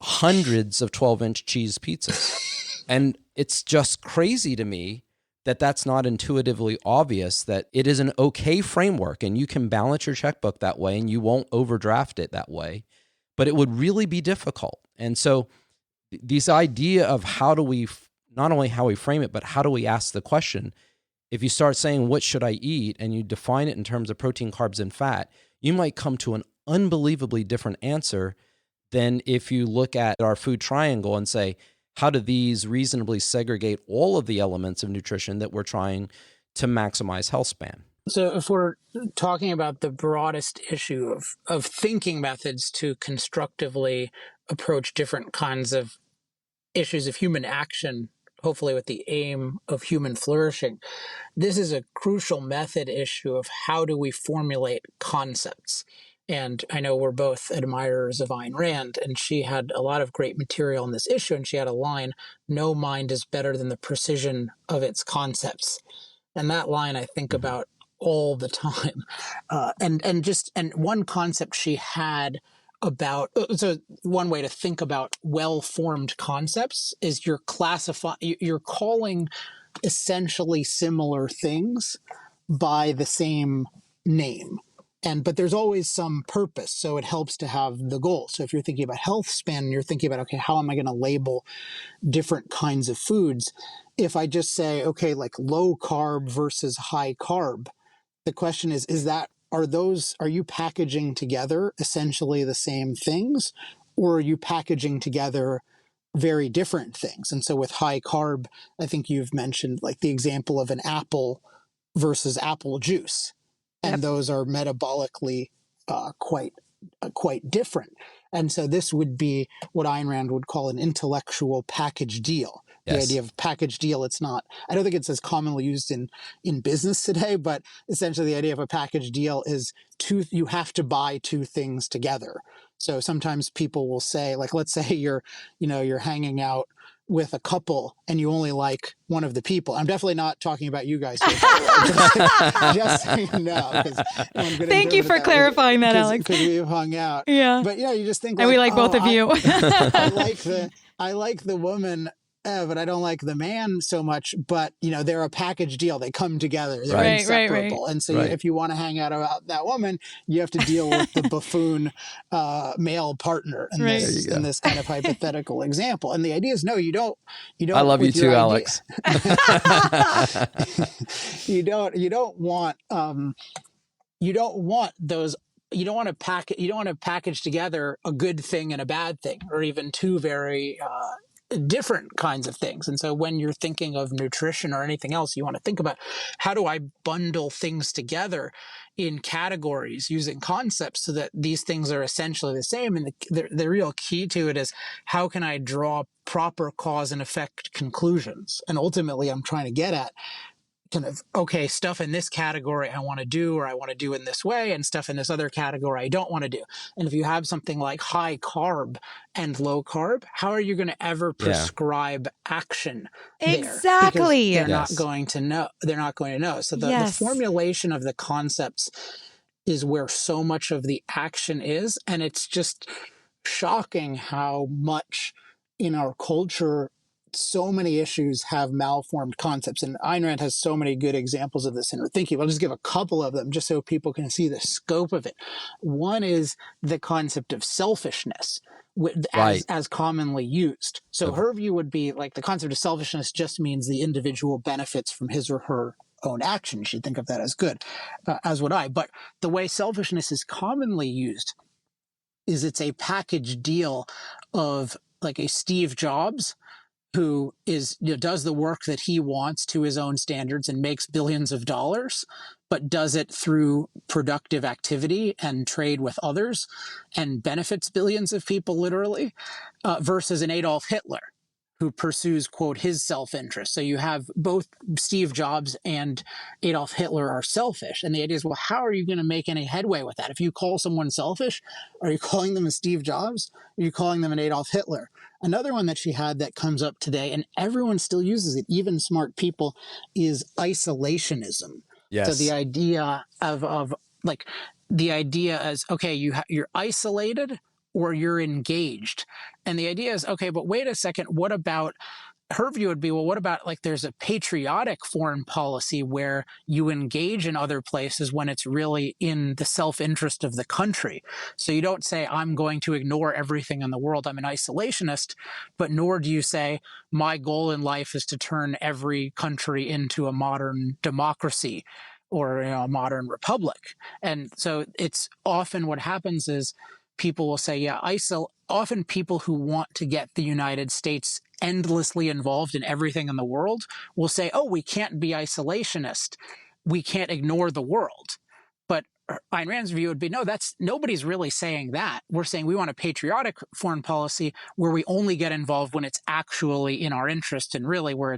hundreds of 12-inch cheese pizzas. And it's just crazy to me that that's not intuitively obvious, that it is an okay framework and you can balance your checkbook that way and you won't overdraft it that way, but it would really be difficult. And so this idea of not only how we frame it, but how do we ask the question? If you start saying, what should I eat? And you define it in terms of protein, carbs, and fat, you might come to an unbelievably different answer than if you look at our food triangle and say, how do these reasonably segregate all of the elements of nutrition that we're trying to maximize health span? So if we're talking about the broadest issue of thinking methods to constructively approach different kinds of issues of human action, hopefully with the aim of human flourishing, this is a crucial method issue of how do we formulate concepts. And I know we're both admirers of Ayn Rand, and she had a lot of great material on this issue, and she had a line, "No mind is better than the precision of its concepts." And that line I think about all the time. And one concept she had about, so one way to think about well-formed concepts is you're calling essentially similar things by the same name. But there's always some purpose, so it helps to have the goal. So if you're thinking about health span, you're thinking about, okay, how am I going to label different kinds of foods? If I just say, okay, like low carb versus high carb, the question is are you packaging together essentially the same things, or are you packaging together very different things? And so with high carb, I think you've mentioned like the example of an apple versus apple juice. And those are metabolically quite different. And so this would be what Ayn Rand would call an intellectual package deal. The idea of package deal, I don't think it's as commonly used in business today, but essentially the idea of a package deal is you have to buy two things together. So sometimes people will say, like, let's say you're hanging out with a couple and you only like one of the people. I'm definitely not talking about you guys here. Just so you know. Thank you for clarifying that, Alex. Because we've hung out. Yeah. But you just think, and we like both of you. I like the woman but I don't like the man so much, but they're a package deal. They come together. They're Right. inseparable. And so if you want to hang out about that woman, you have to deal with the buffoon male partner in this kind of hypothetical example. And the idea is, no, you don't. I love you too, Alex. You don't want those. You don't want to package together a good thing and a bad thing, or even two very different kinds of things. And so when you're thinking of nutrition or anything else, you want to think about, how do I bundle things together in categories using concepts so that these things are essentially the same? And the real key to it is, how can I draw proper cause and effect conclusions? And ultimately, I'm trying to get at kind of, okay, stuff in this category I want to do, or I want to do in this way, and stuff in this other category I don't want to do. And if you have something like high carb and low carb, how are you going to ever prescribe action there? Exactly. Because they're not going to know. They're not going to know. So the formulation of the concepts is where so much of the action is. And it's just shocking how much in our culture so many issues have malformed concepts. And Ayn Rand has so many good examples of this in her thinking. I'll just give a couple of them just so people can see the scope of it. One is the concept of selfishness as commonly used. So her view would be like, the concept of selfishness just means the individual benefits from his or her own action. You should think of that as good, as would I. But the way selfishness is commonly used is it's a package deal of like a Steve Jobs, who does the work that he wants to his own standards and makes billions of dollars, but does it through productive activity and trade with others and benefits billions of people literally, versus an Adolf Hitler, who pursues, quote, his self-interest. So you have both Steve Jobs and Adolf Hitler are selfish. And the idea is, well, how are you going to make any headway with that? If you call someone selfish, are you calling them a Steve Jobs? Are you calling them an Adolf Hitler? Another one that she had that comes up today, and everyone still uses it, even smart people, is isolationism. Yes. So the idea of the idea is, okay, you're isolated or you're engaged. And the idea is, okay, but wait a second, what about, her view would be, well, what about like there's a patriotic foreign policy where you engage in other places when it's really in the self-interest of the country. So you don't say, I'm going to ignore everything in the world, I'm an isolationist, but nor do you say, my goal in life is to turn every country into a modern democracy or a modern republic. And so it's often what happens is people will say, often people who want to get the United States endlessly involved in everything in the world will say, oh, we can't be isolationist. We can't ignore the world. But Ayn Rand's view would be, no, nobody's really saying that. We're saying we want a patriotic foreign policy where we only get involved when it's actually in our interest, and really where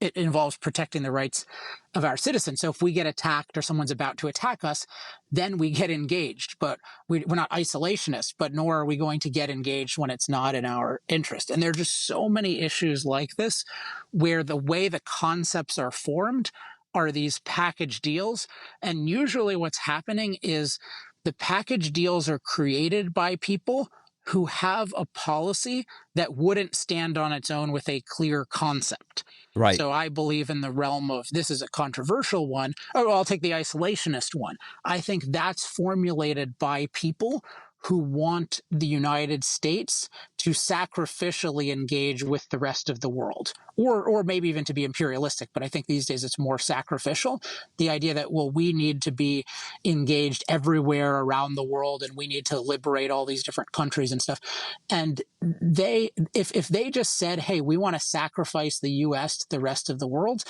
it involves protecting the rights of our citizens. So if we get attacked or someone's about to attack us, then we get engaged. But we're not isolationists, but nor are we going to get engaged when it's not in our interest. And there are just so many issues like this where the way the concepts are formed are these package deals. And usually what's happening is the package deals are created by people who have a policy that wouldn't stand on its own with a clear concept. Right. So I believe in the realm of, this is a controversial one. Oh, I'll take the isolationist one. I think that's formulated by people who want the United States to sacrificially engage with the rest of the world, or maybe even to be imperialistic. But I think these days it's more sacrificial. The idea that, well, we need to be engaged everywhere around the world and we need to liberate all these different countries and stuff. And if they just said, hey, we want to sacrifice the U.S. to the rest of the world,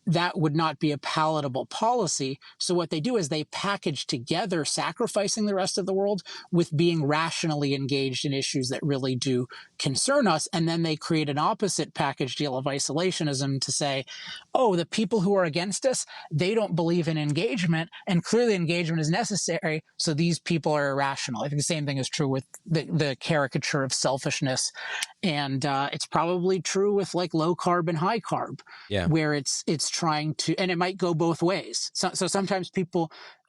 that would not be a palatable policy. So what they do is they package together sacrificing the rest of the world with being rationally engaged in issues that really do concern us. And then they create an opposite package deal of isolationism to say, oh, the people who are against us, they don't believe in engagement, and clearly engagement is necessary, so these people are irrational. I think the same thing is true with the caricature of selfishness. And it's probably true with like low carb and high carb, where it's trying to, and it might go both ways. So sometimes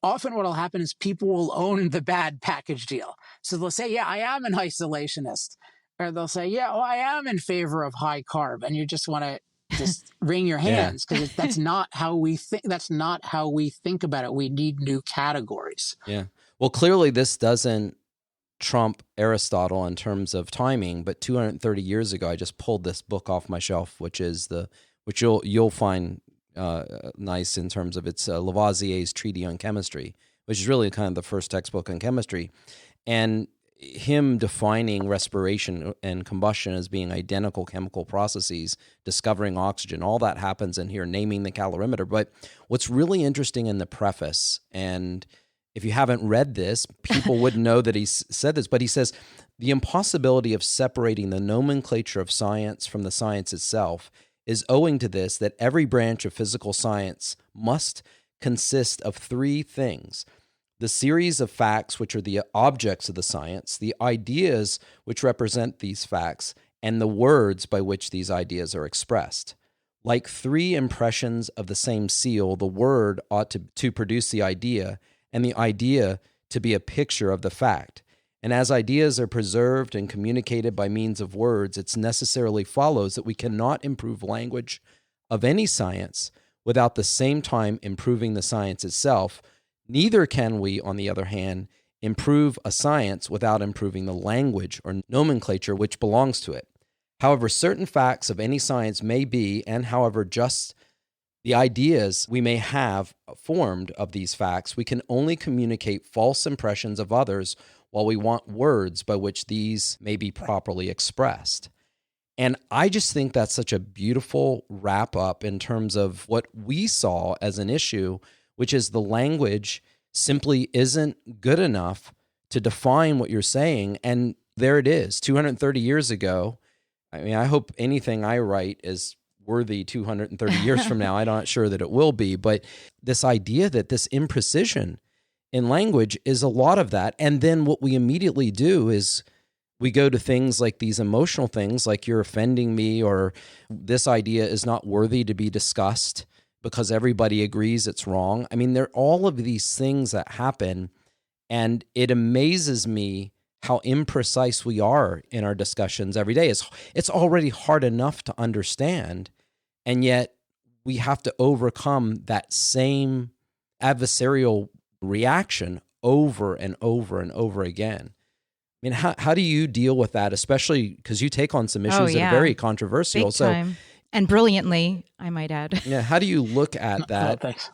often what will happen is people will own the bad package deal. So they'll say, yeah, I am an isolationist. or they'll say, yeah, well, I am in favor of high carb. And you just want to just wring your Yeah. hands because that's not how we think. That's not how we think about it. We need new categories. Yeah. Well, clearly this doesn't trump Aristotle in terms of timing, but 230 years ago, I just pulled this book off my shelf, which you'll find nice in terms of its Lavoisier's Treatise on Chemistry, which is really kind of the first textbook on chemistry, and him defining respiration and combustion as being identical chemical processes, discovering oxygen, all that happens in here, naming the calorimeter. But what's really interesting in the preface, and if you haven't read this, people wouldn't know that he said this, but he says, the impossibility of separating the nomenclature of science from the science itself is owing to this, that every branch of physical science must consist of three things: the series of facts, which are the objects of the science, the ideas which represent these facts, and the words by which these ideas are expressed. Like three impressions of the same seal, the word ought to produce the idea, and the idea to be a picture of the fact. And as ideas are preserved and communicated by means of words, it necessarily follows that we cannot improve language of any science without the same time improving the science itself. Neither can we, on the other hand, improve a science without improving the language or nomenclature which belongs to it. However certain facts of any science may be, and however just the ideas we may have formed of these facts, we can only communicate false impressions of others while we want words by which these may be properly expressed. And I just think that's such a beautiful wrap up in terms of what we saw as an issue, which is the language simply isn't good enough to define what you're saying. And there it is, 230 years ago. I mean, I hope anything I write is worthy 230 years from now. I'm not sure that it will be, but this idea that this imprecision in language is a lot of that. And then what we immediately do is we go to things like these emotional things, like you're offending me, or this idea is not worthy to be discussed because everybody agrees it's wrong. I mean, there are all of these things that happen, and it amazes me how imprecise we are in our discussions every day. It's already hard enough to understand, and yet we have to overcome that same adversarial reaction over and over and over again. I mean, how do you deal with that, especially because you take on some issues that are very controversial? Big time. And brilliantly, I might add. Yeah, how do you look at that? No, thanks.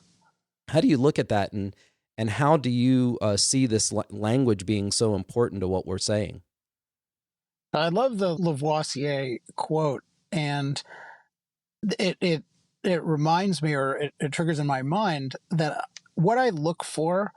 How do you look at that, and how do you see this language being so important to what we're saying? I love the Lavoisier quote, and it reminds me, or it triggers in my mind, that what I look for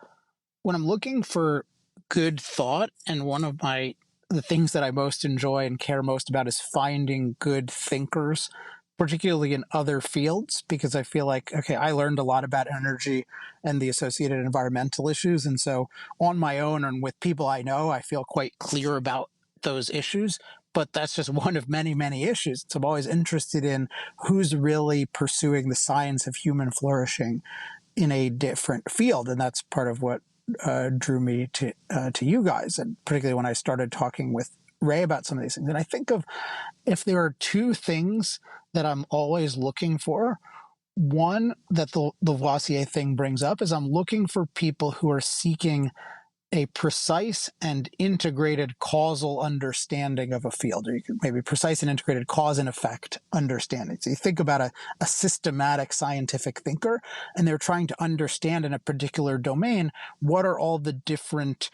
when I'm looking for good thought, and one of the things that I most enjoy and care most about is finding good thinkers, particularly in other fields, because I feel like, okay, I learned a lot about energy and the associated environmental issues. And so on my own and with people I know, I feel quite clear about those issues. But that's just one of many, many issues. So I'm always interested in who's really pursuing the science of human flourishing in a different field. And that's part of what drew me to you guys, and particularly when I started talking with Ray about some of these things. And I think of, if there are two things that I'm always looking for, one that the Lavoisier thing brings up is I'm looking for people who are seeking a precise and integrated causal understanding of a field, or you could maybe precise and integrated cause and effect understanding. So you think about a systematic scientific thinker, and they're trying to understand in a particular domain, what are all the different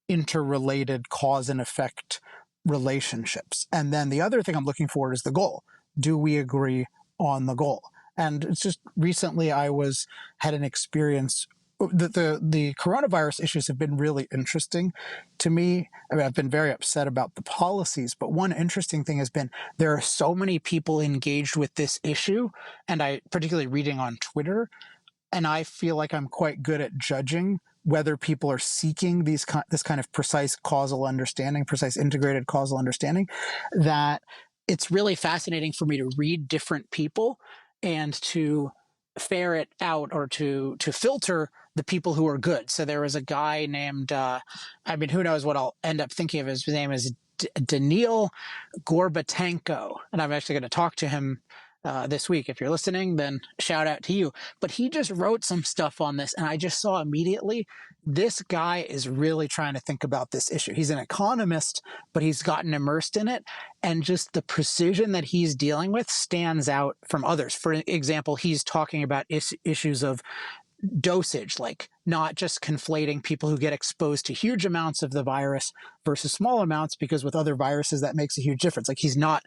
interrelated cause and effect relationships. And then the other thing I'm looking for is the goal. Do we agree on the goal? And it's just recently I had an experience. The coronavirus issues have been really interesting to me. I mean, I've been very upset about the policies, but one interesting thing has been there are so many people engaged with this issue, and I particularly reading on Twitter, and I feel like I'm quite good at judging whether people are seeking this kind of precise causal understanding, precise integrated causal understanding, that it's really fascinating for me to read different people and to ferret out, or to filter the people who are good. So there was a guy named, who knows what I'll end up thinking of. His name is Daniil Gorbatenko. And I'm actually going to talk to him this week. If you're listening, then shout out to you. But he just wrote some stuff on this, and I just saw immediately this guy is really trying to think about this issue. He's an economist, but he's gotten immersed in it, and just the precision that he's dealing with stands out from others. For example, he's talking about issues of dosage, like not just conflating people who get exposed to huge amounts of the virus versus small amounts, because with other viruses that makes a huge difference. Like he's not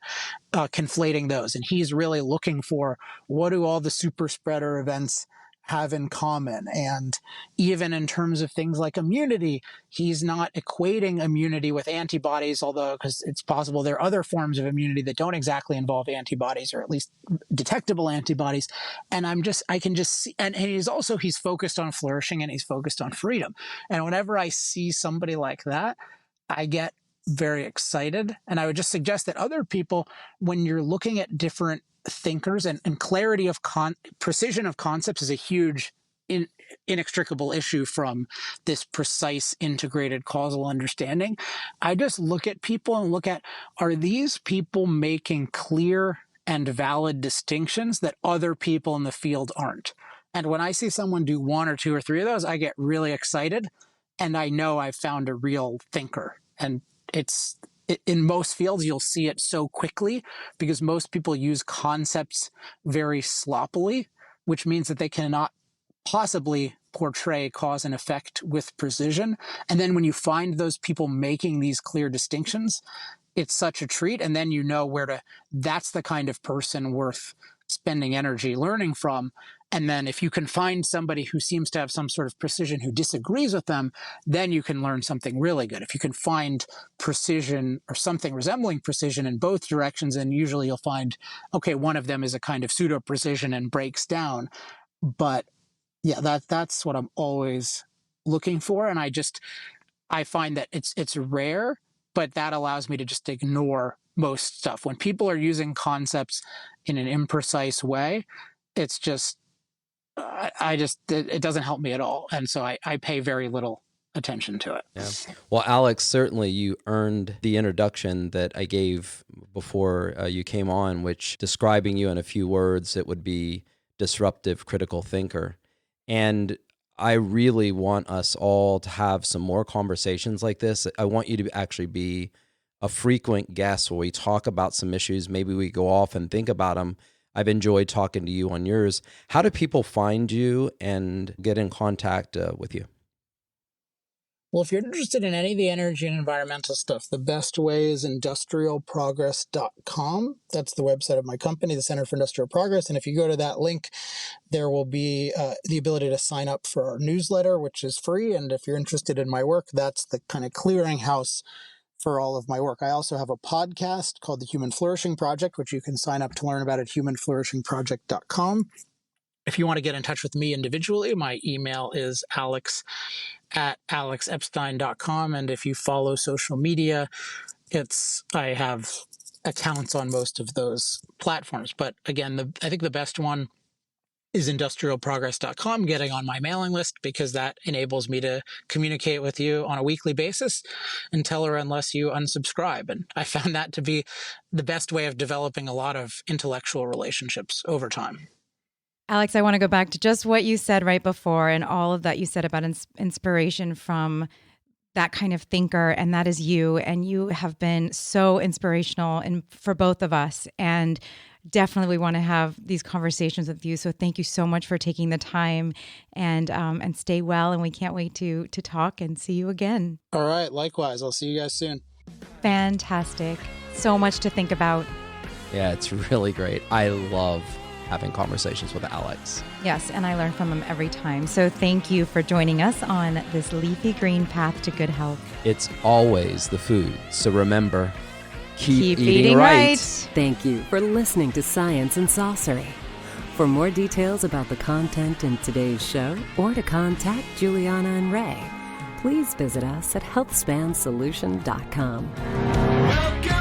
conflating those, and he's really looking for what do all the super spreader events have in common. And even in terms of things like immunity, he's not equating immunity with antibodies, although because it's possible there are other forms of immunity that don't exactly involve antibodies, or at least detectable antibodies. And I can just see, and he's focused on flourishing, and he's focused on freedom. And whenever I see somebody like that, I get very excited. And I would just suggest that other people, when you're looking at different thinkers, and clarity of precision of concepts is a huge inextricable issue from this precise integrated causal understanding. I just look at people and look at, are these people making clear and valid distinctions that other people in the field aren't? And when I see someone do one or two or three of those, I get really excited, and I know I've found a real thinker. And in most fields, you'll see it so quickly because most people use concepts very sloppily, which means that they cannot possibly portray cause and effect with precision. And then when you find those people making these clear distinctions, it's such a treat. And then you know that's the kind of person worth spending energy learning from. And then if you can find somebody who seems to have some sort of precision who disagrees with them, then you can learn something really good. If you can find precision or something resembling precision in both directions, and usually you'll find, okay, one of them is a kind of pseudo precision and breaks down. But yeah, that's what I'm always looking for. And I find that it's rare, but that allows me to just ignore most stuff. When people are using concepts in an imprecise way, it's just, it doesn't help me at all. And so I pay very little attention to it. Yeah. Well, Alex, certainly you earned the introduction that I gave before you came on, which describing you in a few words, it would be disruptive critical thinker. And I really want us all to have some more conversations like this. I want you to actually be a frequent guest where we talk about some issues. Maybe we go off and think about them. I've enjoyed talking to you on yours. How do people find you and get in contact with you? Well, if you're interested in any of the energy and environmental stuff, the best way is industrialprogress.com. That's the website of my company, the Center for Industrial Progress. And if you go to that link, there will be the ability to sign up for our newsletter, which is free. And if you're interested in my work, that's the kind of clearinghouse for all of my work. I also have a podcast called the Human Flourishing Project, which you can sign up to learn about at humanflourishingproject.com. If you want to get in touch with me individually, my email is alex@alexepstein.com. And if you follow social media, I have accounts on most of those platforms. But again, I think the best one is industrialprogress.com, getting on my mailing list, because that enables me to communicate with you on a weekly basis until or unless you unsubscribe. And I found that to be the best way of developing a lot of intellectual relationships over time. Alex, I want to go back to just what you said right before and all of that you said about inspiration from that kind of thinker, and that is you. And you have been so inspirational for both of us. And definitely we want to have these conversations with you. So thank you so much for taking the time, and stay well. And we can't wait to talk and see you again. All right. Likewise. I'll see you guys soon. Fantastic. So much to think about. Yeah, it's really great. I love having conversations with Alex. Yes, and I learn from him every time. So thank you for joining us on this leafy green path to good health. It's always the food. So remember, keep eating right. Thank you for listening to Science and Saucery. For more details about the content in today's show, or to contact Juliana and Ray, please visit us at healthspansolution.com. Welcome